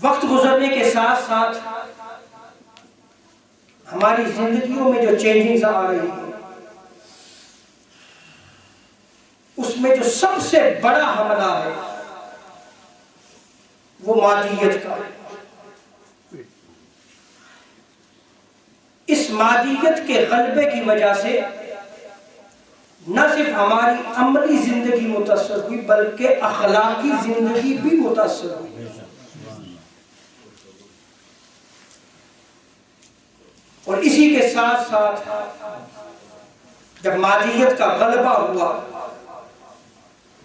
وقت گزرنے کے ساتھ ساتھ ہماری زندگیوں میں جو چینجنگز آ رہی ہیں، اس میں جو سب سے بڑا حملہ ہے وہ مادیت کا ہے۔ اس مادیت کے غلبے کی وجہ سے نہ صرف ہماری عملی زندگی متاثر ہوئی بلکہ اخلاقی زندگی بھی متاثر ہوئی۔ اور اسی کے ساتھ ساتھ جب مادیت کا غلبہ ہوا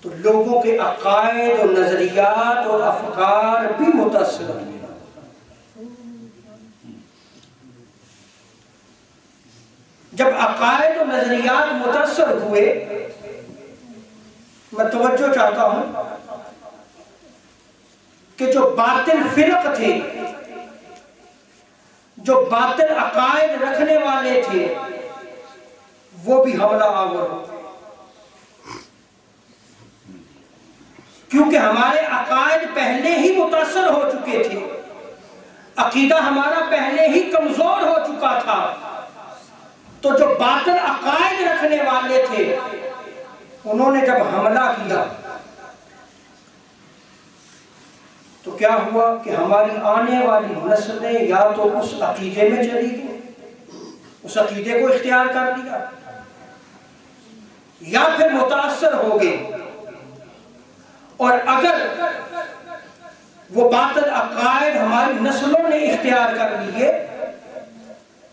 تو لوگوں کے عقائد اور نظریات اور افکار بھی متاثر ہوئے۔ جب عقائد اور نظریات متاثر ہوئے، میں توجہ چاہتا ہوں کہ جو باطل فرق تھے، جو باطل عقائد رکھنے والے تھے، وہ بھی حملہ آور ہوتے، کیونکہ ہمارے عقائد پہلے ہی متاثر ہو چکے تھے، عقیدہ ہمارا پہلے ہی کمزور ہو چکا تھا۔ تو جو باطل عقائد رکھنے والے تھے انہوں نے جب حملہ کیا تو کیا ہوا کہ ہماری آنے والی نسلیں یا تو اس عقیدے میں چلی گئی، اس عقیدے کو اختیار کر لیا، یا پھر متاثر ہو گئے۔ اور اگر وہ باطل عقائد ہماری نسلوں نے اختیار کر لیے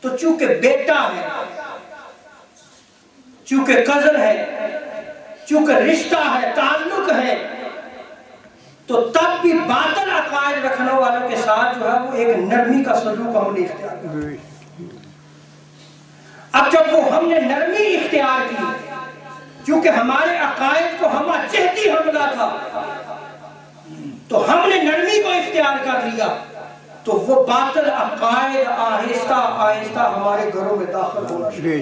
تو چونکہ بیٹا ہے، چونکہ قدر ہے، چونکہ رشتہ ہے، تعلق ہے، تو تب بھی باطل عقائد رکھنے والوں کے ساتھ جو ہے وہ ایک نرمی کا سلوک ہم نے اختیار کیا۔ اب جب وہ ہم نے نرمی اختیار کی، کیونکہ ہمارے عقائد کو ہمہ جہتی حملہ تھا، تو ہم نے نرمی کو اختیار کر لیا، تو وہ باطل عقائد آہستہ آہستہ ہمارے گھروں میں داخل ہونا شروع۔